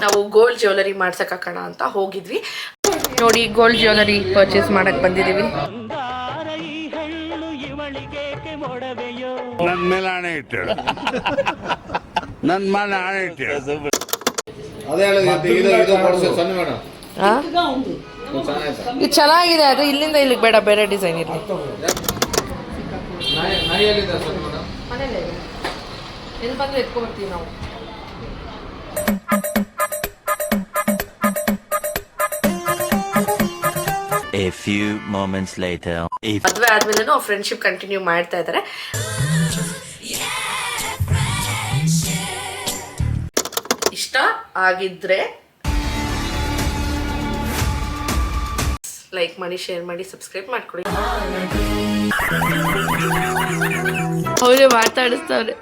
ನಾವು gold jewellery ಮಾಡ್ಸಕ್ ಹಾಕೋಣ ಅಂತ ಹೋಗಿದ್ವಿ. ನೋಡಿ ಗೋಲ್ಡ್ ಜ್ಯುವೆಲರಿ ಪರ್ಚೇಸ್ ಮಾಡಕ್ ಬಂದಿದೀವಿ. ನನ್ನ ಮೇಲೆ ಆಣೆ ಇಟ್ಟು ನನ್ನ ಮೇಲೆ ಆಣೆ ಇಟ್ಟು ಇದು ಚೆನ್ನಾಗಿದೆ. ಅದು ಇಲ್ಲಿಂದ ಇಲ್ಲಿಗೆ ಬೇಡ, ಬೇರೆ ಡಿಸೈನ್ ಇರಲಿ. ಎಲ್ಲಿ ಬಂದ್ರೆ ಎತ್ಕೊಬರ್ತೀವಿ ನಾವು. A few moments later. ಮದುವೆ ಆದ್ಮೇಲೆ ಫ್ರೆಂಡ್ಶಿಪ್ ಕಂಟಿನ್ಯೂ ಮಾಡ್ತಾ ಇದ್ದಾರೆ. ಇಷ್ಟ ಆಗಿದ್ರೆ ಲೈಕ್ ಮಾಡಿ, ಶೇರ್ ಮಾಡಿ, ಸಬ್ಸ್ಕ್ರೈಬ್ ಮಾಡ್ಕೊಳ್ಳಿ. ಅವರೇ ಮಾತಾಡಿಸ್ತವ್ರೆ.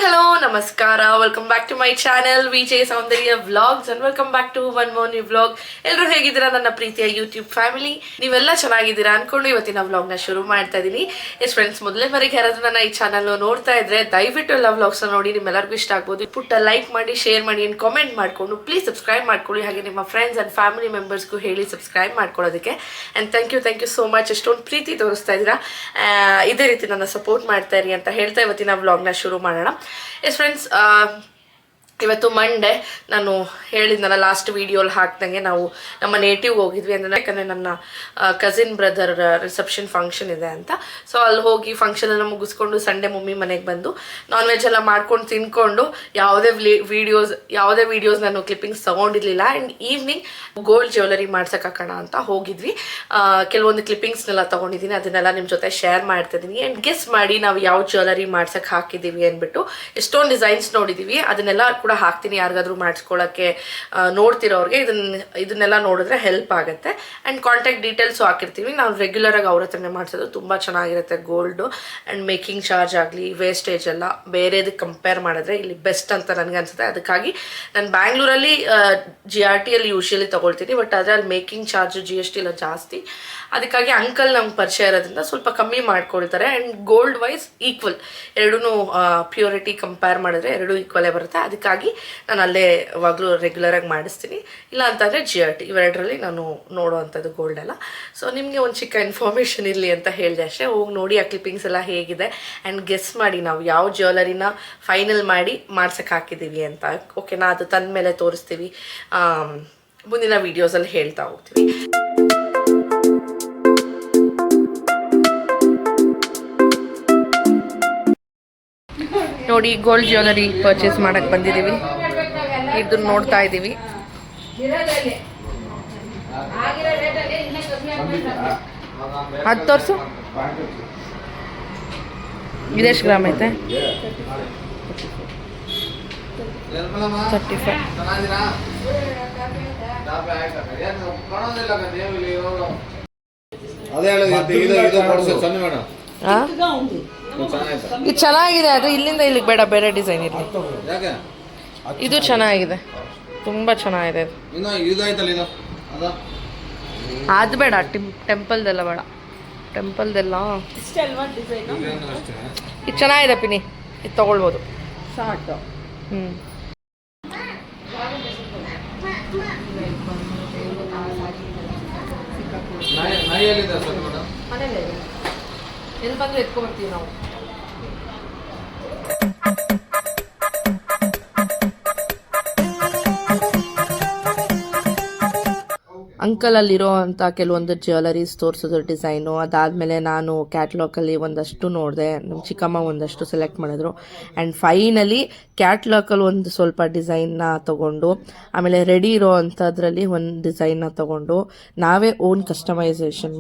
ಹಲೋ ನಮಸ್ಕಾರ, welcome back to my channel Vijay Soundarya vlogs and welcome back to one more new vlog. ಎಲ್ಲರೂ ಹೇಗಿದ್ದೀರಾ ನನ್ನ ಪ್ರೀತಿಯ ಯೂಟ್ಯೂಬ್ ಫ್ಯಾಮಿಲಿ? ನೀವೆಲ್ಲ ಚೆನ್ನಾಗಿದ್ದೀರಾ ಅನ್ಕೊಂಡು ಇವತ್ತಿನ ವ್ಲಾಗ್ನ ಶುರು ಮಾಡ್ತಾ ಇದ್ದೀನಿ. ಎಸ್ ಫ್ರೆಂಡ್ಸ್, ಮೊದಲೇ ಬಾರಿಗೆ ಯಾರಾದ್ರೂ ನನ್ನ ಈ ಚಾನಲ್ ನೋಡ್ತಾ ಇದ್ರೆ ದಯವಿಟ್ಟು ಎಲ್ಲ ವ್ಲಾಗ್ಸ್ನ ನೋಡಿ ನಿಮ್ಮೆಲ್ಲರಿಗೂ ಇಷ್ಟ ಆಗ್ಬೋದು. ಪುಟ್ಟ ಲೈಕ್ ಮಾಡಿ, ಶೇರ್ ಮಾಡಿ, ಕಾಮೆಂಟ್ ಮಾಡ್ಕೊಂಡು ಪ್ಲೀಸ್ ಸಬ್ಸ್ಕ್ರೈಬ್ ಮಾಡ್ಕೊಳ್ಳಿ. ಹಾಗೆ ನಿಮ್ಮ ಫ್ರೆಂಡ್ಸ್ ಅಂಡ್ ಫ್ಯಾಮಿಲಿ ಮೆಂಬರ್ಸ್ಗೂ ಹೇಳಿ ಸಬ್ಸ್ಕ್ರೈಬ್ ಮಾಡ್ಕೊಳ್ಳೋದಕ್ಕೆ. And thank you so much. ಎಷ್ಟೊಂದು ಪ್ರೀತಿ ತೋರಿಸ್ತಾ ಇದ್ದೀರಾ. ಇದೇ ರೀತಿ ನನ್ನ ಸಪೋರ್ಟ್ ಮಾಡ್ತಾ ಇರಿ ಅಂತ ಹೇಳ್ತಾ ಇವತ್ತಿನ ವ್ಲಾಗ್ನ ಶುರು ಮಾಡೋಣ. ಎಸ್ ಫ್ರೆಂಡ್ಸ್, ಇವತ್ತು ಮಂಡೇ. ನಾನು ಹೇಳಿದ್ನಲ್ಲ ಲಾಸ್ಟ್ ವಿಡಿಯೋಲಿ ಹಾಕ್ದಂಗೆ ನಾವು ನಮ್ಮ ನೇಟಿವ್ಗೆ ಹೋಗಿದ್ವಿ. ಅಂದರೆ ಯಾಕಂದರೆ ನನ್ನ ಕಸಿನ್ ಬ್ರದರ್ ರಿಸೆಪ್ಷನ್ ಫಂಕ್ಷನ್ ಇದೆ ಅಂತ. ಸೊ ಅಲ್ಲಿ ಹೋಗಿ ಫಂಕ್ಷನ್ ಎಲ್ಲ ಮುಗಿಸ್ಕೊಂಡು ಸಂಡೇ ಮಮ್ಮಿ ಮನೆಗೆ ಬಂದು ನಾನ್ ವೆಜ್ ಎಲ್ಲ ಮಾಡ್ಕೊಂಡು ತಿನ್ಕೊಂಡು ಯಾವುದೇ ವೀಡಿಯೋಸ್ ನಾನು ಕ್ಲಿಪ್ಪಿಂಗ್ಸ್ ತೊಗೊಂಡಿರಲಿಲ್ಲ. ಆ್ಯಂಡ್ ಈವ್ನಿಂಗ್ ಗೋಲ್ಡ್ ಜ್ಯುವೆಲರಿ ಮಾಡ್ಸಕ್ಕೆ ಹಾಕೋಣ ಅಂತ ಹೋಗಿದ್ವಿ. ಕೆಲವೊಂದು ಕ್ಲಿಪ್ಪಿಂಗ್ಸ್ನೆಲ್ಲ ತೊಗೊಂಡಿದ್ದೀನಿ, ಅದನ್ನೆಲ್ಲ ನಿಮ್ಮ ಜೊತೆ ಶೇರ್ ಮಾಡ್ತಿದ್ದೀನಿ. ಆ್ಯಂಡ್ ಗೆಸ್ ಮಾಡಿ ನಾವು ಯಾವ ಜ್ಯುವೆಲರಿ ಮಾಡ್ಸಕ್ಕೆ ಹಾಕಿದ್ದೀವಿ ಅಂದ್ಬಿಟ್ಟು. ಎಷ್ಟೊಂದು ಡಿಸೈನ್ಸ್ ನೋಡಿದ್ದೀವಿ, ಅದನ್ನೆಲ್ಲ ಕೂಡ ಹಾಕ್ತೀನಿ ಯಾರಿಗಾದ್ರೂ ಮಾಡಿಸ್ಕೊಳ್ಳೋಕ್ಕೆ ನೋಡ್ತಿರೋರಿಗೆ. ಇದನ್ನೆಲ್ಲ ನೋಡಿದ್ರೆ ಹೆಲ್ಪ್ ಆಗುತ್ತೆ. ಆ್ಯಂಡ್ ಕಾಂಟ್ಯಾಕ್ಟ್ ಡೀಟೇಲ್ಸು ಹಾಕಿರ್ತೀವಿ. ನಾವು ರೆಗ್ಯುಲರಾಗಿ ಅವ್ರ ಹತ್ರನೇ ಮಾಡಿಸೋದು. ತುಂಬ ಚೆನ್ನಾಗಿರುತ್ತೆ ಗೋಲ್ಡು. ಆ್ಯಂಡ್ ಮೇಕಿಂಗ್ ಚಾರ್ಜ್ ಆಗಲಿ, ವೇಸ್ಟೇಜ್ ಎಲ್ಲ ಬೇರೆದಕ್ಕೆ ಕಂಪೇರ್ ಮಾಡಿದ್ರೆ ಇಲ್ಲಿ ಬೆಸ್ಟ್ ಅಂತ ನನಗೆ ಅನಿಸುತ್ತೆ. ಅದಕ್ಕಾಗಿ ನಾನು ಬ್ಯಾಂಗ್ಳೂರಲ್ಲಿ GRTಯಲ್ಲಿ ಯೂಶಲಿ ತೊಗೊಳ್ತೀನಿ. ಬಟ್ ಆದರೆ ಅಲ್ಲಿ ಮೇಕಿಂಗ್ ಚಾರ್ಜು GST ಎಲ್ಲ ಜಾಸ್ತಿ. ಅದಕ್ಕಾಗಿ ಅಂಕಲ್ ನಮ್ಗೆ ಪರಿಚಯ ಇರೋದ್ರಿಂದ ಸ್ವಲ್ಪ ಕಮ್ಮಿ ಮಾಡ್ಕೊಳ್ತಾರೆ. ಆ್ಯಂಡ್ ಗೋಲ್ಡ್ ವೈಸ್ ಈಕ್ವಲ್, ಎರಡೂ ಪ್ಯೂರಿಟಿ ಕಂಪೇರ್ ಮಾಡಿದ್ರೆ ಎರಡೂ ಈಕ್ವಲೇ ಬರುತ್ತೆ. ಅದಕ್ಕಾಗಿ ನಾನು ಅಲ್ಲೇ ಯಾವಾಗಲೂ ರೆಗ್ಯುಲರಾಗಿ ಮಾಡಿಸ್ತೀನಿ. ಇಲ್ಲ ಅಂತಂದರೆ GRT, ಇವೆರಡರಲ್ಲಿ ನಾನು ನೋಡೋವಂಥದ್ದು ಗೋಲ್ಡ್ ಎಲ್ಲ. ಸೊ ನಿಮಗೆ ಒಂದು ಚಿಕ್ಕ ಇನ್ಫಾರ್ಮೇಷನ್ ಇರಲಿ ಅಂತ ಹೇಳಿದೆ ಅಷ್ಟೇ. ಹೋಗಿ ನೋಡಿ ಆ ಕ್ಲಿಪ್ಪಿಂಗ್ಸ್ ಎಲ್ಲ ಹೇಗಿದೆ ಆ್ಯಂಡ್ ಗೆಸ್ ಮಾಡಿ ನಾವು ಯಾವ ಜ್ಯುವೆಲರಿನ ಫೈನಲ್ ಮಾಡಿ ಮಾಡ್ಸಕ್ಕೆ ಹಾಕಿದ್ದೀವಿ ಅಂತ. ಓಕೆನಾ? ಅದು ತಂದ ಮೇಲೆ ತೋರಿಸ್ತೀವಿ, ಮುಂದಿನ ವೀಡಿಯೋಸಲ್ಲಿ ಹೇಳ್ತಾ ಹೋಗ್ತೀವಿ. ನೋಡಿ ಗೋಲ್ಡ್ ಜ್ಯುವೆಲರಿ ಪರ್ಚೇಸ್ ಮಾಡಕ್ಕೆ ಬಂದಿದ್ದೀವಿ. ಇದನ್ನ ನೋಡ್ತಾ ಇದ್ದೀವಿ. 10 ವರ್ಷ ಇದೆಷ್ಟು ಗ್ರಾಮ್ ಐತೆ? 35. ಇದು ಚೆನ್ನಾಗಿದೆ. ಅದು ಇಲ್ಲಿಂದ ಇಲ್ಲಿಗೆ ಬೇಡ, ಬೇರೆ ಡಿಸೈನ್ ಇರಲಿ. ಇದು ಚೆನ್ನಾಗಿದೆ, ತುಂಬ ಚೆನ್ನಾಗಿದೆ. ಅದು ಬೇಡ, ಟೆಂಪಲ್ದೆಲ್ಲ ಬೇಡ. ಟೆಂಪಲ್ದೆಲ್ಲ ಇದು ಚೆನ್ನಾಗಿದೆ ಪಿನಿ, ಇದು ತೊಗೊಳ್ಬೋದು. ಎಲ್ಲಿ ಬಂದ್ರೆ ಎತ್ಕೊಬರ್ತೀವಿ ನಾವು. ಅಂಕಲಲ್ಲಿರೋ ಅಂಥ ಕೆಲವೊಂದು ಜ್ಯುವೆಲರೀಸ್ ತೋರಿಸೋದು ಡಿಸೈನು. ಅದಾದಮೇಲೆ ನಾನು ಕ್ಯಾಟ್ಲಾಗಲ್ಲಿ ಒಂದಷ್ಟು ನೋಡಿದೆ, ನಮ್ಮ ಚಿಕ್ಕಮ್ಮ ಒಂದಷ್ಟು ಸೆಲೆಕ್ಟ್ ಮಾಡಿದ್ರು. ಆ್ಯಂಡ್ ಫೈನಲಿ ಕ್ಯಾಟ್ಲಾಗಲ್ಲಿ ಒಂದು ಸ್ವಲ್ಪ ಡಿಸೈನ್ನ ತೊಗೊಂಡು, ಆಮೇಲೆ ರೆಡಿ ಇರೋ ಅಂಥದ್ರಲ್ಲಿ ಒಂದು ಡಿಸೈನ್ನ ತೊಗೊಂಡು ನಾವೇ ಓನ್ ಕಸ್ಟಮೈಸೇಷನ್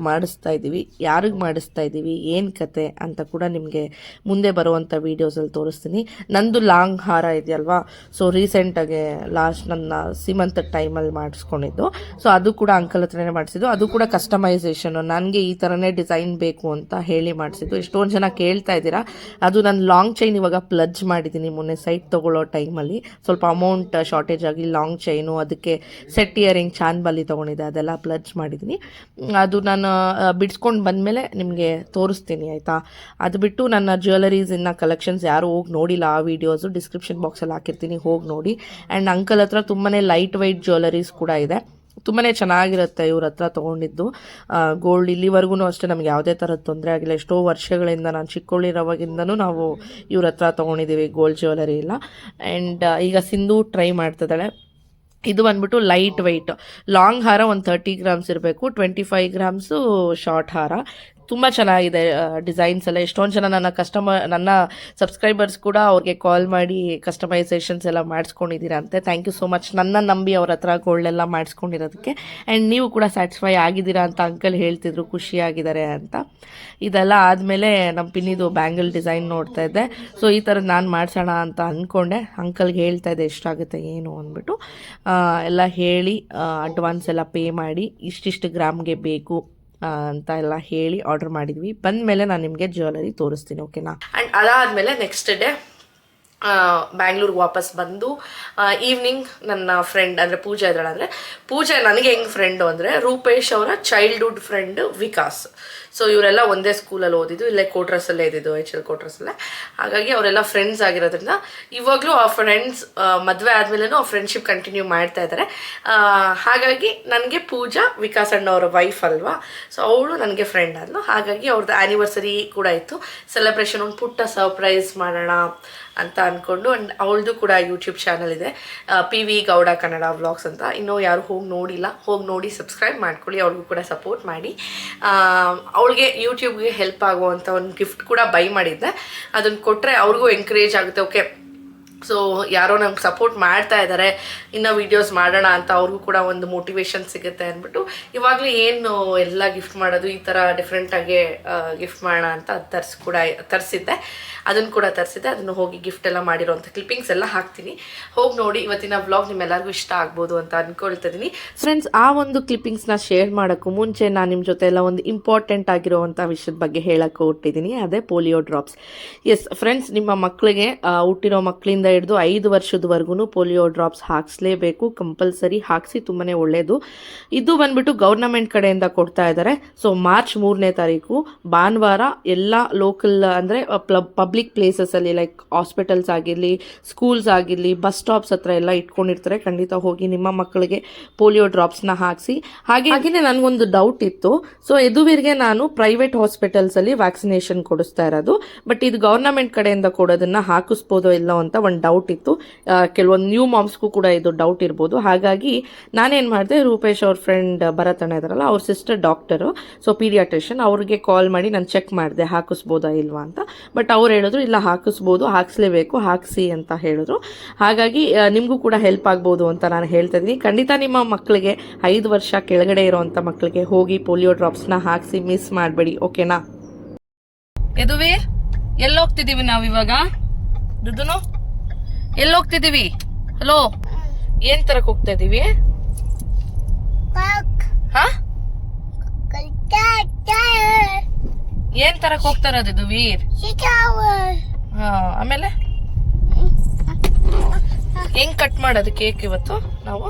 ಮಾಡಿಸ್ತಾ ಇದ್ದೀವಿ. ಯಾರಿಗೆ ಮಾಡಿಸ್ತಾ ಇದ್ದೀವಿ, ಏನು ಕತೆ ಅಂತ ಕೂಡ ನಿಮಗೆ ಮುಂದೆ ಬರುವಂಥ ವೀಡಿಯೋಸಲ್ಲಿ ತೋರಿಸ್ತೀನಿ. ನಂದು ಲಾಂಗ್ ಹಾರ ಇದೆಯಲ್ವಾ, ಸೊ ರೀಸೆಂಟಾಗೆ ಲಾಸ್ಟ್ ನನ್ನ ಸೀಮಂತ ಟೈಮಲ್ಲಿ ಮಾಡಿಸ್ಕೊಂಡಿದ್ದು. ಸೊ ಅದು ಕೂಡ ಅಂಕಲ್ ಹತ್ರನೇ ಮಾಡಿಸಿದ್ದು. ಅದು ಕೂಡ ಕಸ್ಟಮೈಸೇಷನ್, ನನಗೆ ಈ ಥರನೇ ಡಿಸೈನ್ ಬೇಕು ಅಂತ ಹೇಳಿ ಮಾಡಿಸಿದ್ದು. ಎಷ್ಟೊಂದು ಜನ ಕೇಳ್ತಾ ಇದ್ದೀರಾ. ಅದು ನಾನು ಲಾಂಗ್ ಚೈನ್ ಇವಾಗ ಪ್ಲಜ್ ಮಾಡಿದ್ದೀನಿ ಮೊನ್ನೆ ಸೈಟ್ ತೊಗೊಳ್ಳೋ ಟೈಮಲ್ಲಿ. ಸ್ವಲ್ಪ ಅಮೌಂಟ್ ಶಾರ್ಟೇಜ್ ಆಗಿ ಲಾಂಗ್ ಚೈನು, ಅದಕ್ಕೆ ಸೆಟ್ ಇಯರಿಂಗ್ ಚಾನ್ಬಾಲಿ ತೊಗೊಂಡಿದ್ದೆ, ಅದೆಲ್ಲ ಪ್ಲಜ್ ಮಾಡಿದ್ದೀನಿ. ಅದು ನಾನು ಬಿಡಿಸ್ಕೊಂಡು ಬಂದಮೇಲೆ ನಿಮಗೆ ತೋರಿಸ್ತೀನಿ ಆಯಿತಾ. ಅದು ಬಿಟ್ಟು ನನ್ನ ಜ್ಯುವೆಲರೀಸ್ ಇನ್ನು ಕಲೆಕ್ಷನ್ಸ್ ಯಾರು ಹೋಗಿ ನೋಡಿಲ್ಲ, ಆ ವೀಡಿಯೋಸು ಡಿಸ್ಕ್ರಿಪ್ಷನ್ ಬಾಕ್ಸಲ್ಲಿ ಹಾಕಿರ್ತೀನಿ, ಹೋಗಿ ನೋಡಿ. ಆ್ಯಂಡ್ ಅಂಕಲ್ ಹತ್ರ ತುಂಬಾ ಲೈಟ್ ವೆಯ್ಟ್ ಜ್ಯುವೆಲರೀಸ್ ಕೂಡ ಇದೆ, ತುಂಬಾ ಚೆನ್ನಾಗಿರುತ್ತೆ ಇವ್ರ ಹತ್ರ ತೊಗೊಂಡಿದ್ದು. ಗೋಲ್ಡ್ ಇಲ್ಲಿವರೆಗೂ ಅಷ್ಟೇ ನಮ್ಗೆ ಯಾವುದೇ ಥರದ ತೊಂದರೆ ಆಗಿಲ್ಲ. ಎಷ್ಟೋ ವರ್ಷಗಳಿಂದ, ನಾನು ಚಿಕ್ಕವಳಿರೋವಾಗಿಂದನೂ ನಾವು ಇವ್ರ ಹತ್ರ ತೊಗೊಂಡಿದ್ದೀವಿ ಗೋಲ್ಡ್ ಜ್ಯುವೆಲರಿ ಎಲ್ಲ. ಆ್ಯಂಡ್ ಈಗ ಸಿಂಧು ಟ್ರೈ ಮಾಡ್ತಿದ್ದಾಳೆ. ಇದು ಬಂದ್ಬಿಟ್ಟು ಲೈಟ್ ವೆಯ್ಟ್ ಲಾಂಗ್ ಹಾರ, ಒಂದು 30 ಗ್ರಾಮ್ಸ್ ಇರಬೇಕು, 25 ಗ್ರಾಮ್ಸು ಶಾರ್ಟ್ ಹಾರ. ತುಂಬ ಚೆನ್ನಾಗಿದೆ ಡಿಸೈನ್ಸ್ ಎಲ್ಲ. ಎಷ್ಟೊಂದು ಜನ ನನ್ನ ಸಬ್ಸ್ಕ್ರೈಬರ್ಸ್ ಕೂಡ ಅವ್ರಿಗೆ ಕಾಲ್ ಮಾಡಿ ಕಸ್ಟಮೈಸೇಷನ್ಸ್ ಎಲ್ಲ ಮಾಡಿಸ್ಕೊಂಡಿದ್ದೀರಾ ಅಂತೆ. ಥ್ಯಾಂಕ್ ಯು ಸೋ ಮಚ್, ನನ್ನ ನಂಬಿ ಅವ್ರ ಹತ್ರ ಗೋಲ್ಡೆಲ್ಲ ಮಾಡಿಸ್ಕೊಂಡಿರೋದಕ್ಕೆ. ಆ್ಯಂಡ್ ನೀವು ಕೂಡ ಸ್ಯಾಟಿಸ್ಫೈ ಆಗಿದ್ದೀರಾ ಅಂತ ಅಂಕಲ್ ಹೇಳ್ತಿದ್ರು, ಖುಷಿಯಾಗಿದ್ದಾರೆ ಅಂತ. ಇದೆಲ್ಲ ಆದಮೇಲೆ ನಮ್ಮ ಪಿನ್ನಿದು ಬ್ಯಾಂಗಲ್ ಡಿಸೈನ್ ನೋಡ್ತಾ ಇದ್ದೆ. ಸೊ ಈ ಥರದ್ದು ನಾನು ಮಾಡಿಸೋಣ ಅಂತ ಅಂದ್ಕೊಂಡೆ. ಅಂಕಲ್ಗೆ ಹೇಳ್ತಾ ಇದ್ದೆ ಎಷ್ಟಾಗುತ್ತೆ ಏನು ಅಂದ್ಬಿಟ್ಟು. ಎಲ್ಲ ಹೇಳಿ ಅಡ್ವಾನ್ಸ್ ಎಲ್ಲ ಪೇ ಮಾಡಿ ಇಷ್ಟಿಷ್ಟು ಗ್ರಾಮ್ಗೆ ಬೇಕು ಅಂತ ಎಲ್ಲ ಹೇಳಿ ಆರ್ಡರ್ ಮಾಡಿದ್ವಿ. ಬಂದಮೇಲೆ ನಾನು ನಿಮಗೆ ಜ್ಯುವೆಲರಿ ತೋರಿಸ್ತೀನಿ, ಓಕೆನಾ. ಆ್ಯಂಡ್ ಅದಾದಮೇಲೆ ನೆಕ್ಸ್ಟ್ ಡೇ ಬ್ಯಾಂಗ್ಳೂರ್ಗೆ ವಾಪಸ್ ಬಂದು ಈವ್ನಿಂಗ್ ನನ್ನ ಫ್ರೆಂಡ್ ಅಂದರೆ ಪೂಜಾ ಇದ್ದಾಳೆ. ಅಂದರೆ ಪೂಜಾ ನನಗೆ ಹೆಂಗೆ ಫ್ರೆಂಡು ಅಂದರೆ ರೂಪೇಶ್ ಅವರ ಚೈಲ್ಡ್ಹುಡ್ ಫ್ರೆಂಡು ವಿಕಾಸ್. ಸೊ ಇವರೆಲ್ಲ ಒಂದೇ ಸ್ಕೂಲಲ್ಲಿ ಓದಿದ್ದು, ಇಲ್ಲೇ ಕೋಟ್ರಸಲ್ಲೇ ಇದ್ದಿದ್ದು, HL ಕೋಟ್ರಸಲ್ಲೇ. ಹಾಗಾಗಿ ಅವರೆಲ್ಲ ಫ್ರೆಂಡ್ಸ್ ಆಗಿರೋದ್ರಿಂದ ಇವಾಗಲೂ ಆ ಫ್ರೆಂಡ್ಸ್ ಮದುವೆ ಆದಮೇಲೂ ಆ ಫ್ರೆಂಡ್ಶಿಪ್ ಕಂಟಿನ್ಯೂ ಮಾಡ್ತಾ ಇದ್ದಾರೆ. ಹಾಗಾಗಿ ನನಗೆ ಪೂಜಾ ವಿಕಾಸ್ ಅಣ್ಣವರ ವೈಫ್ ಅಲ್ವಾ, ಸೊ ಅವಳು ನನಗೆ ಫ್ರೆಂಡ್ ಆದ್ಲು. ಹಾಗಾಗಿ ಅವ್ರದ್ದು ಆ್ಯನಿವರ್ಸರಿ ಕೂಡ ಇತ್ತು, ಸೆಲೆಬ್ರೇಷನ್ ಒಂದು ಪುಟ್ಟ ಸರ್ಪ್ರೈಸ್ ಮಾಡೋಣ ಅಂತ ಅಂದ್ಕೊಂಡು. ಆ್ಯಂಡ್ ಅವಳದು ಕೂಡ ಯೂಟ್ಯೂಬ್ ಚಾನಲ್ ಇದೆ, PV ಗೌಡ ಕನ್ನಡ ವ್ಲಾಗ್ಸ್ ಅಂತ. ಇನ್ನೂ ಯಾರು ಹೋಗಿ ನೋಡಿಲ್ಲ, ಹೋಗಿ ನೋಡಿ ಸಬ್ಸ್ಕ್ರೈಬ್ ಮಾಡ್ಕೊಳ್ಳಿ, ಅವ್ಳಿಗೂ ಕೂಡ ಸಪೋರ್ಟ್ ಮಾಡಿ. ಅವಳಿಗೆ ಯೂಟ್ಯೂಬ್ಗೆ ಹೆಲ್ಪ್ ಆಗುವಂಥ ಒಂದು ಗಿಫ್ಟ್ ಕೂಡ ಬೈ ಮಾಡಿದ್ದೆ, ಅದನ್ನು ಕೊಟ್ಟರೆ ಅವ್ರಿಗೂ ಎಂಕರೇಜ್ ಆಗುತ್ತೆ. ಓಕೆ, ಸೊ ಯಾರೋ ನಮ್ಗೆ ಸಪೋರ್ಟ್ ಮಾಡ್ತಾ ಇದ್ದಾರೆ, ಇನ್ನೂ ವೀಡಿಯೋಸ್ ಮಾಡೋಣ ಅಂತ ಅವ್ರಿಗೂ ಕೂಡ ಒಂದು ಮೋಟಿವೇಶನ್ ಸಿಗುತ್ತೆ ಅಂದ್ಬಿಟ್ಟು ಇವಾಗಲೇ ಏನು ಎಲ್ಲ ಗಿಫ್ಟ್ ಮಾಡೋದು, ಈ ಥರ ಡಿಫ್ರೆಂಟಾಗಿ ಗಿಫ್ಟ್ ಮಾಡೋಣ ಅಂತ ತರಿಸಿದ್ದೆ. ಅದನ್ನು ಕೂಡ ತರಿಸಿದ್ದೆ. ಅದನ್ನು ಹೋಗಿ ಗಿಫ್ಟ್ ಎಲ್ಲ ಮಾಡಿರೋಂಥ ಕ್ಲಿಪ್ಪಿಂಗ್ಸ್ ಎಲ್ಲ ಹಾಕ್ತೀನಿ, ಹೋಗಿ ನೋಡಿ. ಇವತ್ತಿನ ವ್ಲಾಗ್ ನಿಮ್ಮೆಲ್ಲರಿಗೂ ಇಷ್ಟ ಆಗ್ಬೋದು ಅಂತ ಅಂದ್ಕೊಳ್ತಿದ್ದೀನಿ. ಫ್ರೆಂಡ್ಸ್, ಆ ಒಂದು ಕ್ಲಿಪ್ಪಿಂಗ್ಸ್ನ ಶೇರ್ ಮಾಡೋಕ್ಕೂ ಮುಂಚೆ ನಾನು ನಿಮ್ಮ ಜೊತೆ ಎಲ್ಲ ಒಂದು ಇಂಪಾರ್ಟೆಂಟ್ ಆಗಿರೋವಂಥ ವಿಷಯದ ಬಗ್ಗೆ ಹೇಳೋಕ್ಕೆ ಹೊರಟಿದ್ದೀನಿ, ಅದೇ ಪೋಲಿಯೋ ಡ್ರಾಪ್ಸ್. ಎಸ್ ಫ್ರೆಂಡ್ಸ್, ನಿಮ್ಮ ಮಕ್ಕಳಿಗೆ ಹುಟ್ಟಿರೋ ಮಕ್ಕಳಿಂದ ಹಿಡಿದು 5 ವರ್ಷದವರೆಗೂ ಪೋಲಿಯೋ ಡ್ರಾಪ್ಸ್ ಹಾಕ್ಸ್ಲೇಬೇಕು, ಕಂಪಲ್ಸರಿ ಹಾಕಿಸಿ, ತುಂಬಾ ಒಳ್ಳೆಯದು. ಇದು ಬಂದ್ಬಿಟ್ಟು ಗೌರ್ನಮೆಂಟ್ ಕಡೆಯಿಂದ ಕೊಡ್ತಾ ಇದ್ದಾರೆ. ಸೊ ಮಾರ್ಚ್ 3ನೇ ತಾರೀಕು ಭಾನುವಾರ ಎಲ್ಲ ಲೋಕಲ್ ಅಂದರೆ ಪಬ್ಲಿಕ್ ಪ್ಲೇಸಸಲ್ಲಿ ಲೈಕ್ ಹಾಸ್ಪಿಟಲ್ಸ್ ಆಗಿರಲಿ, ಸ್ಕೂಲ್ಸ್ ಆಗಿರಲಿ, ಬಸ್ ಸ್ಟಾಪ್ಸ್ ಹತ್ರ ಎಲ್ಲ ಇಟ್ಕೊಂಡಿರ್ತಾರೆ. ಖಂಡಿತ ಹೋಗಿ ನಿಮ್ಮ ಮಕ್ಕಳಿಗೆ ಪೋಲಿಯೋ ಡ್ರಾಪ್ಸ್ನ ಹಾಕಿಸಿ. ಹಾಗೆಯೇ ನನಗೊಂದು ಡೌಟ್ ಇತ್ತು. ಸೊ ಇದುವರೆಗೆ ನಾನು ಪ್ರೈವೇಟ್ ಹಾಸ್ಪಿಟಲ್ಸಲ್ಲಿ ವ್ಯಾಕ್ಸಿನೇಷನ್ ಕೊಡಿಸ್ತಾ ಇರೋದು, ಬಟ್ ಇದು ಗೌರ್ನಮೆಂಟ್ ಕಡೆಯಿಂದ ಕೊಡೋದನ್ನು ಹಾಕಿಸ್ಬೋದೋ ಇಲ್ಲ ಅಂತ ಒಂದು ಡೌಟ್ ಇತ್ತು. ಕೆಲವೊಂದು ನ್ಯೂ ಮಾಮ್ಸ್ಗೂ ಕೂಡ ಇದು ಡೌಟ್ ಇರ್ಬೋದು. ಹಾಗಾಗಿ ನಾನೇನು ಮಾಡಿದೆ, ರೂಪೇಶ್ ಅವ್ರ ಫ್ರೆಂಡ್ ಭರತಣ್ಣ ಇದಾರಲ್ಲ, ಅವ್ರ ಸಿಸ್ಟರ್ ಡಾಕ್ಟರು, ಸೊ ಪೀಡಿಯಾಟ್ರಿಷಿಯನ್, ಅವ್ರಿಗೆ ಕಾಲ್ ಮಾಡಿ ನಾನು ಚೆಕ್ ಮಾಡಿದೆ ಹಾಕಿಸ್ಬೋದಾ ಇಲ್ವಾ ಅಂತ. ಬಟ್ ಅವ್ರು ಹೇಳಿದ್ರು ಇಲ್ಲ ಹಾಕಿಸ್ಬೋದು, ಹಾಕಿಸ್ಲೇಬೇಕು, ಹಾಕಿಸಿ ಅಂತ ಹೇಳಿದ್ರು. ಹಾಗಾಗಿ ನಿಮಗೂ ಕೂಡ ಹೆಲ್ಪ್ ಆಗ್ಬೋದು ಅಂತ ನಾನು ಹೇಳ್ತಾ ಇದ್ದೀನಿ. ಖಂಡಿತ ನಿಮ್ಮ ಮಕ್ಕಳಿಗೆ 5 ವರ್ಷ ಕೆಳಗಡೆ ಇರೋವಂಥ ಮಕ್ಕಳಿಗೆ ಹೋಗಿ ಪೋಲಿಯೋ ಡ್ರಾಪ್ಸ್ನ ಹಾಕಿಸಿ, ಮಿಸ್ ಮಾಡಬೇಡಿ, ಓಕೆನಾ. ಯದುವೇ, ಎಲ್ಲಿ ಹೋಗ್ತಿದ್ದೀವಿ ನಾವು ಇವಾಗ? ದುಡ್ಡು ಎಲ್ಲಿ ಹೋಗ್ತಿದ್ದೀವಿ? ಹಲೋ, ಏನ್ ತರಕ್ ಹೋಗ್ತಾ ಇದೀವಿ? ಏನ್ ತರಕ್ ಹೋಗ್ತಾ ಇರೋದು ವೀರ್? ಆಮೇಲೆ ಹೆಂಗ್ ಕಟ್ ಮಾಡೋದು ಕೇಕ್ ಇವತ್ತು ನಾವು?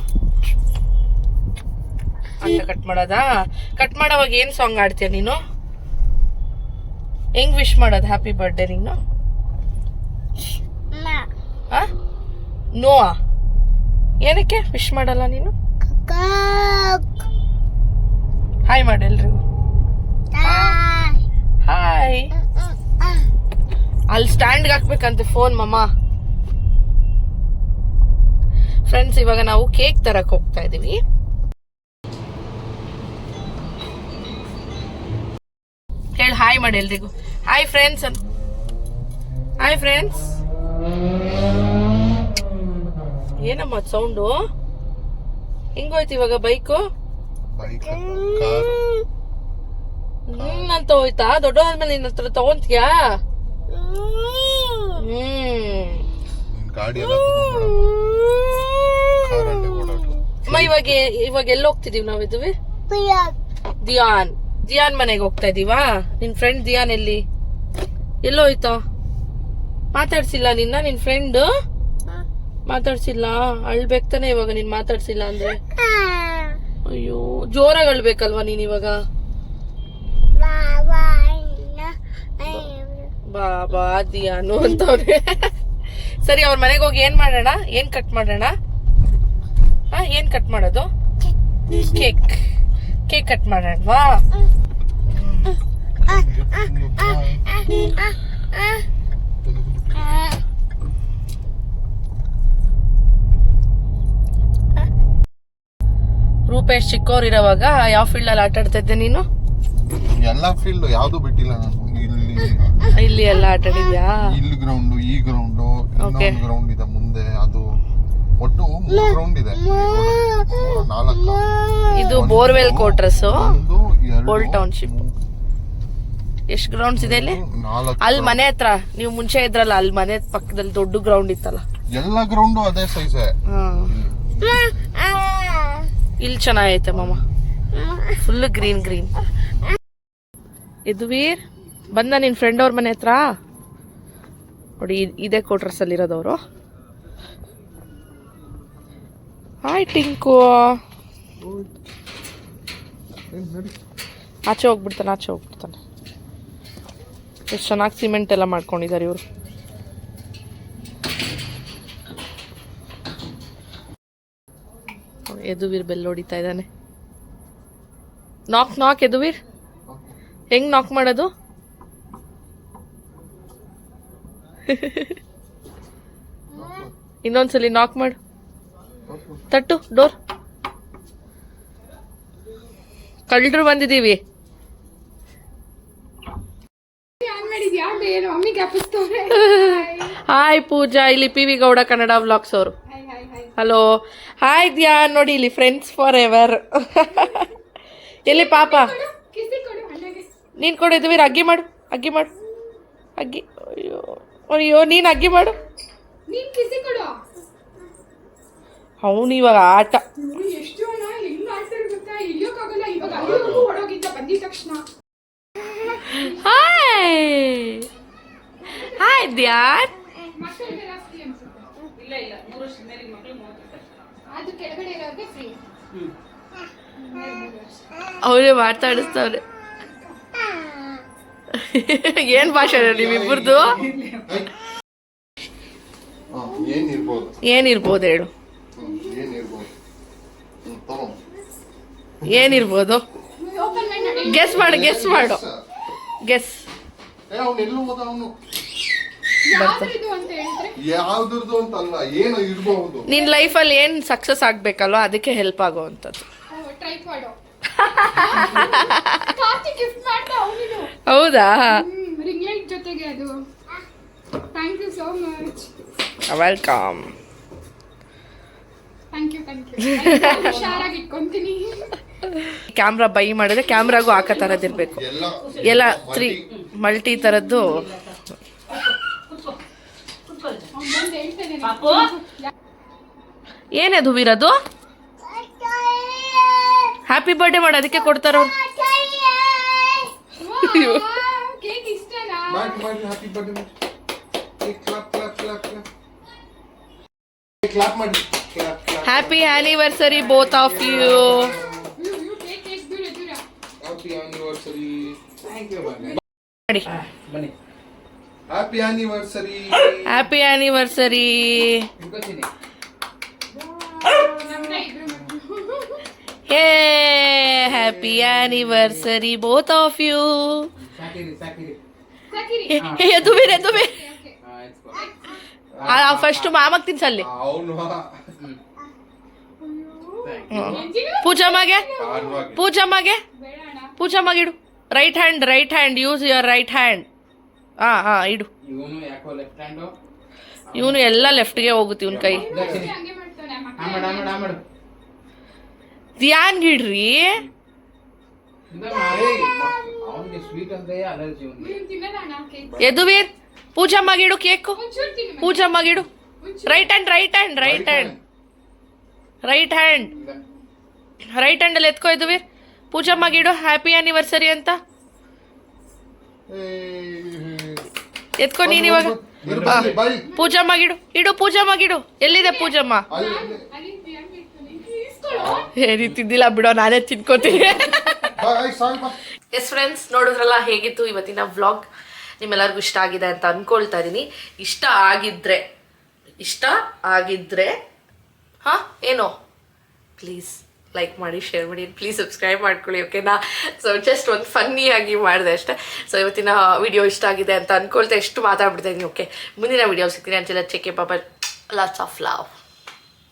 ಅಂತ ಕಟ್ ಮಾಡೋದಾ? ಕಟ್ ಮಾಡೋವಾಗ ಏನ್ ಸಾಂಗ್ ಆಡ್ತೀಯ ನೀನು? ಹೆಂಗ್ ವಿಶ್ ಮಾಡೋದು ಹ್ಯಾಪಿ ಬರ್ಡೇ ನೀನು? ನೋವಾ? ಏನಕ್ಕೆ ವಿಶ್ ಮಾಡಲ್ಲ ನೀನು? ಹಾಯ್ ಮಾಡಿ ಎಲ್ರಿಗೂ. ಹಾಯ್. ಅಲ್ಲಿ ಸ್ಟ್ಯಾಂಡ್ಗೆ ಹಾಕ್ಬೇಕಂತೆ ಫೋನ್ ಮಮ್ಮ. ಫ್ರೆಂಡ್ಸ್, ಇವಾಗ ನಾವು ಕೇಕ್ ತರಕ್ ಹೋಗ್ತಾ ಇದೀವಿ. ಹೇಳಿ ಹಾಯ್ ಮಾಡಿ ಎಲ್ರಿಗೂ. Hi friends. Hi friends. ಏನಮ್ಮ ಸೌಂಡು? ಹೆಂಗೋಯ್ತು ಇವಾಗ ಬೈಕು? ಅಂತ ಹೋಯ್ತಾ? ದೊಡ್ಡದಾದ್ಮೇಲೆ ನಿನ್ನ ಹತ್ರ ತಗೊಂತೀಯಾ? ಇವಾಗ ಇವಾಗ ಎಲ್ಲಿ ಹೋಗ್ತಿದೀವಿ ನಾವ್ ಇದುವೆ ದಿಯಾನ್ ಮನೆಗೆ ಹೋಗ್ತಾ ಇದೀವಾ? ನಿನ್ ಫ್ರೆಂಡ್ ದಿಯಾನ್ ಎಲ್ಲಿ ಎಲ್ಲೋಯ್ತಾ? ಮಾತಾಡ್ಸಿಲ್ಲ ನಿನ್ ಫ್ರೆಂಡ್ ಮಾತಾಡ್ಸಿಲ್ಲ? ಅಳ್ಬೇಕ್ ತಾನೆ ಇವಾಗ ನೀನ್ ಮಾತಾಡ್ಸಿಲ್ಲ ಅಂದ್ರೆ? ಅಯ್ಯೋ ಜೋರಾಗಿ ಅಳ್ಬೇಕಲ್ವಾ ನೀನ್ ಇವಾಗ? ಬಾಬಾ ದಿಯಾನು ಅಂತವ್ರೆ. ಸರಿ ಅವ್ರ ಮನೆಗೆ ಹೋಗಿ ಏನ್ ಮಾಡೋಣ? ಏನ್ ಕಟ್ ಮಾಡೋಣ? ಏನ್ ಕಟ್ ಮಾಡೋದು? ಕೇಕ್ ಕಟ್ ಮಾಡೋಣವಾ? ರೂಪೇಶ್ ಚಿಕ್ಕವರಿರುವಾಗ ಯಾವ ಫೀಲ್ಡ್ ಅಲ್ಲಿ ಆಟ ಆಡ್ತಾ ಇದ್ದೆ ನೀನು? ಎಲ್ಲಾ ಫೀಲ್ಡ್ ಯಾವ್ದು ಬಿಟ್ಟಿಲ್ಲ ನಾನು. ಇಲ್ಲಿ ಎಲ್ಲ ಆಟ ಆಡಿದ್ಯಾ? ಇಲ್ಲಿ ಗ್ರೌಂಡ್, ಈ ಗ್ರೌಂಡ್, ಇನ್ನೊಂದು ಗ್ರೌಂಡ್ ಇದೆ ಮುಂದೆ. ಅದು ಒಟ್ಟು 3 ಗ್ರೌಂಡ್ ಇದೆ. 4 ಇದು ಬೋರ್ವೆಲ್ ಕೋಟ್ರಸ್, 1 2 ಓಲ್ಡ್ ಟೌನ್ಶಿಪ್. ಎಷ್ಟು ಗ್ರೌಂಡ್ಸ್ ಇದೆ ಇಲ್ಲಿ? 4. ಅಲ್ಲಿ ಮನೆ ಹತ್ರ ನೀವು ಮುಂಚೆ ಇದ್ರಲ್ಲ, ಅಲ್ಲಿ ಮನೆ ಪಕ್ಕದಲ್ಲಿ ದೊಡ್ಡ ಗ್ರೌಂಡ್ ಇತ್ತಲ್ಲ, ಎಲ್ಲಾ ಗ್ರೌಂಡ್ ಅದೇ ಸೈಜ್. ಇಲ್ಲಿ ಚೆನ್ನಾಗೈತೆ ಮಾಮ, ಫುಲ್ ಗ್ರೀನ್. ಯದುವೀರ್ ಬಂದ ನಿನ್ ಫ್ರೆಂಡ್ ಅವ್ರ ಮನೆ ಹತ್ರ ನೋಡಿ. ಇದೇ ಕ್ವಾರ್ಟರ್ಸ್ ಅಲ್ಲಿ ಇರೋದವರು. ಹಾಯ್ ಟಿಂಕು. ಆಚೆ ಹೋಗ್ಬಿಡ್ತಾನೆ. ಎಷ್ಟು ಚೆನ್ನಾಗಿ ಸಿಮೆಂಟ್ ಎಲ್ಲ ಮಾಡ್ಕೊಂಡಿದ್ದಾರೆ ಇವರು. ಯದುವೀರ್ ಬೆಲ್ ಹೊಡಿತಾ ಇದ್ದಾನೆ. ನಾಕ್ ಯದುವೀರ್. ಹೆಂಗ್ ನಾಕ್ ಮಾಡೋದು? ಇನ್ನೊಂದ್ಸಲಿ ನಾಕ್ ಮಾಡು. ತಟ್ಟು ಡೋರ್. ಕಳ್ಳರು ಬಂದಿದೀವಿ. ಹಾಯ್ ಪೂಜಾ. ಇಲ್ಲಿ PV ಗೌಡ ಕನ್ನಡ ವ್ಲಾಗ್ಸ್ ಅವರು. Hello hi Dhyan. ನೋಡಿ ಇಲ್ಲಿ ಫ್ರೆಂಡ್ಸ್ ಫಾರ್ ಎವರ್. ಎಲ್ಲಿ ಪಾಪ? ನೀನ್ ಕೊಡಿದ್ವಿ. ಅಗ್ಗಿ ಮಾಡು. ಅಯ್ಯೋ ನೀನ್ ಅಗ್ಗಿ ಮಾಡು. ಅವನು ಇವಾಗ ಆಟ. ಹಾಯ್ ಧ್ಯಾನ್. ಅವರೇ ಮಾತಾಡಿಸ್ತವ್ರೆ. ಏನ್ ಭಾಷೆ ನಿಮ್ಮಿಬ್ಬರದು? ಏನಿರ್ಬೋದು ಹೇಳು. ಏನಿರ್ಬೋದು? ಗೆಸ್ ಮಾಡು. ಗೆಸ್. ಯಾವ್ದು ಅಂತಲ್ಲ, ಏನು ಇರ್ಬಹುದು. ನಿನ್ ಲೈಫಲ್ಲಿ ಏನ್ ಸಕ್ಸಸ್ ಆಗ್ಬೇಕಲ್ವ, ಅದಕ್ಕೆ ಹೆಲ್ಪ್ ಆಗೋವಂಥದ್ದು. ಹೌದಾ? ರಿಂಗ್ ಲೈಟ್ ಜೊತೆಗೆ ಅದು. Thank you so much. Welcome. Thank you ಹುಷಾರಾಗಿ ಇಟ್ಕೊಂತೀನಿ. ಕ್ಯಾಮ್ರಾ ಬೈ ಮಾಡಿದ್ರೆ ಕ್ಯಾಮ್ರಾಗೂ ಹಾಕೋ ತರದಿರ್ಬೇಕು. ಎಲ್ಲ 3 ಮಲ್ಟಿ ತರದ್ದು. ಏನದು ವೀರದು? ಹ್ಯಾಪಿ ಬರ್ಡೇ ಮಾಡಿ ಅದಕ್ಕೆ ಕೊಡ್ತಾರ. Happy anniversary both of you. Happy anniversary. Happy anniversary. Happy anniversary both of you. Yaduveer first ಮಾಮಗ್ ತಿನ್ಸಲ್ಲಿ. ಪೂಜಮ್ಮಗೆ ಇಡು. Right hand use your right hand. ಹಾ ಇಡು. ಇವನು ಎಲ್ಲ ಲೆಫ್ಟ್ಗೆ ಹೋಗುತ್ತೆ ಇವನ್ ಕೈ. ಧ್ಯಾನ್ ಗಿಡ್ರಿ. ಯದುವೀರ್ ಪೂಜಮ್ಮಗಿಡು ಕೇಕು. ಪೂಜಮ್ಮಗಿಡು. Right hand. ರೈಟ್ ಹ್ಯಾಂಡಲ್ಲಿ ಎತ್ಕೋ ಇದುವಿ ಪೂಜಮ್ಮಗಿಡು ಹ್ಯಾಪಿ ಆನಿವರ್ಸರಿ ಅಂತ ಎತ್ಕೊ ನೀನ್ ಇವಾಗ ಬಾಯ್ ಪೂಜಮ್ಮಗಿಡು ಇಡು ಪೂಜಮ್ಮಗಿಡು ಎಲ್ಲಿದೆ ಪೂಜಮ್ಮ ಏನಿತ್ತಿದ್ದಿಲ್ಲ ಬಿಡೋ ನಾನೇ ತಿನ್ಕೋತೀನಿ ಎಸ್ ಫ್ರೆಂಡ್ಸ್ ನೋಡಿದ್ರಲ್ಲ ಹೇಗಿತ್ತು ಇವತ್ತಿನ ವ್ಲಾಗ್ ನಿಮ್ಮೆಲ್ಲರಿಗೂ ಇಷ್ಟ ಆಗಿದೆ ಅಂತ ಅನ್ಕೊಳ್ತಾ ಇದ್ದೀನಿ ಇಷ್ಟ ಆಗಿದ್ರೆ ಹಾ ಏನೋ ಪ್ಲೀಸ್ ಲೈಕ್ ಮಾಡಿ ಶೇರ್ ಮಾಡಿ ಪ್ಲೀಸ್ ಸಬ್ಸ್ಕ್ರೈಬ್ ಮಾಡ್ಕೊಳ್ಳಿ ಓಕೆನಾ ಸೊ ಜಸ್ಟ್ ಒಂದು ಫನ್ನಿಯಾಗಿ ಮಾಡಿದೆ ಅಷ್ಟೇ ಸೊ ಇವತ್ತಿನ ವಿಡಿಯೋ ಇಷ್ಟ ಆಗಿದೆ ಅಂತ ಅನ್ಕೊಳ್ತಾ ಎಷ್ಟು ಮಾತಾಡ್ಬಿಡ್ತಾ ಇದ್ದೀನಿ ಓಕೆ ಮುಂದಿನ ವಿಡಿಯೋ ಸಿಗ್ತೀನಿ ಅಂತೆಲ್ಲ ಚೆಕ್ಕೆ ಬಾಬಾ ಲಾಟ್ಸ್ ಆಫ್ ಲವ್